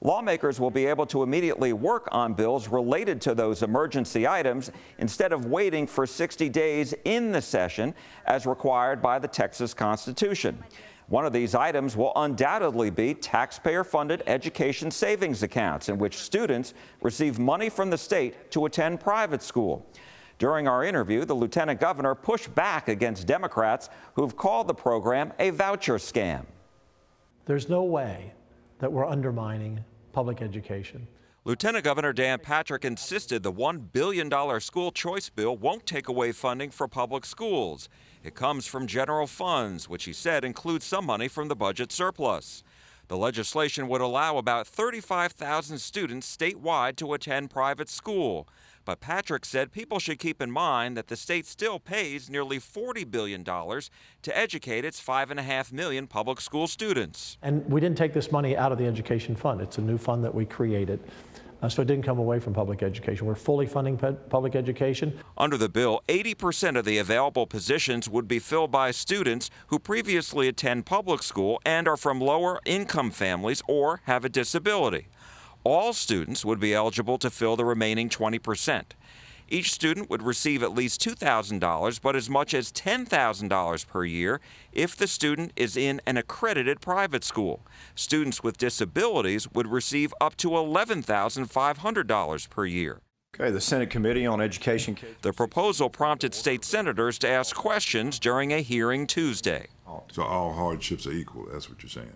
Lawmakers will be able to immediately work on bills related to those emergency items instead of waiting for 60 days in the session as required by the Texas Constitution. One of these items will undoubtedly be taxpayer-funded education savings accounts in which students receive money from the state to attend private school. During our interview, the lieutenant governor pushed back against Democrats who've called the program a voucher scam. There's no way that we're undermining public education. Lieutenant Governor Dan Patrick insisted the $1 billion school choice bill won't take away funding for public schools. It comes from general funds, which he said includes some money from the budget surplus. The legislation would allow about 35,000 students statewide to attend private school. But Patrick said people should keep in mind that the state still pays nearly $40 billion to educate its 5.5 million public school students. And we didn't take this money out of the education fund. It's a new fund that we created. So it didn't come away from public education. We're fully funding public education. Under the bill, 80% of the available positions would be filled by students who previously attend public school and are from lower income families or have a disability. All students would be eligible to fill the remaining 20%. Each student would receive at least $2,000, but as much as $10,000 per year if the student is in an accredited private school. Students with disabilities would receive up to $11,500 per year. Okay, the Senate Committee on Education. The proposal prompted state senators to ask questions during a hearing Tuesday. So all hardships are equal, that's what you're saying?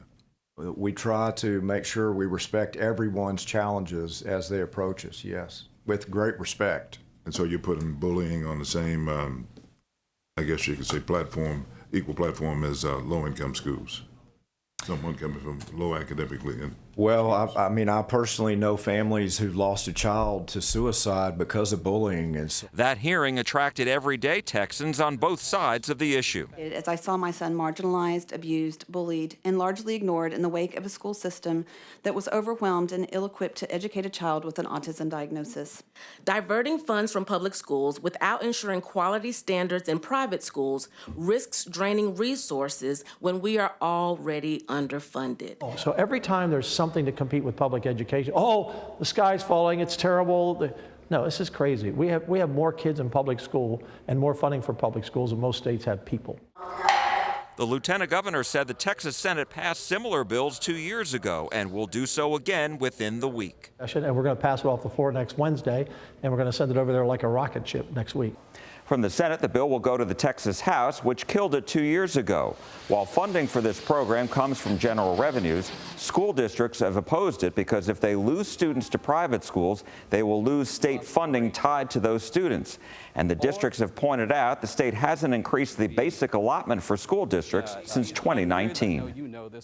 We try to make sure we respect everyone's challenges as they approach us, yes, with great respect. And so you're putting bullying on the same, I guess you could say equal platform as low-income schools. Someone coming from low academically. Well, I mean, I personally know families who've lost a child to suicide because of bullying. That hearing attracted everyday Texans on both sides of the issue. As I saw my son marginalized, abused, bullied, and largely ignored in the wake of a school system that was overwhelmed and ill-equipped to educate a child with an autism diagnosis. Diverting funds from public schools without ensuring quality standards in private schools risks draining resources when we are already underfunded. So every time there's something to compete with public education, oh, the sky's falling, it's terrible. No, this is crazy. We have more kids in public school and more funding for public schools than most states have people. The lieutenant governor said the Texas Senate passed similar bills 2 years ago and will do so again within the week. And we're going to pass it off the floor next Wednesday, and we're going to send it over there like a rocket ship next week. From the Senate, the bill will go to the Texas House, which killed it 2 years ago. While funding for this program comes from general revenues, school districts have opposed it because if they lose students to private schools, they will lose state funding tied to those students. And the districts have pointed out the state hasn't increased the basic allotment for school districts since 2019.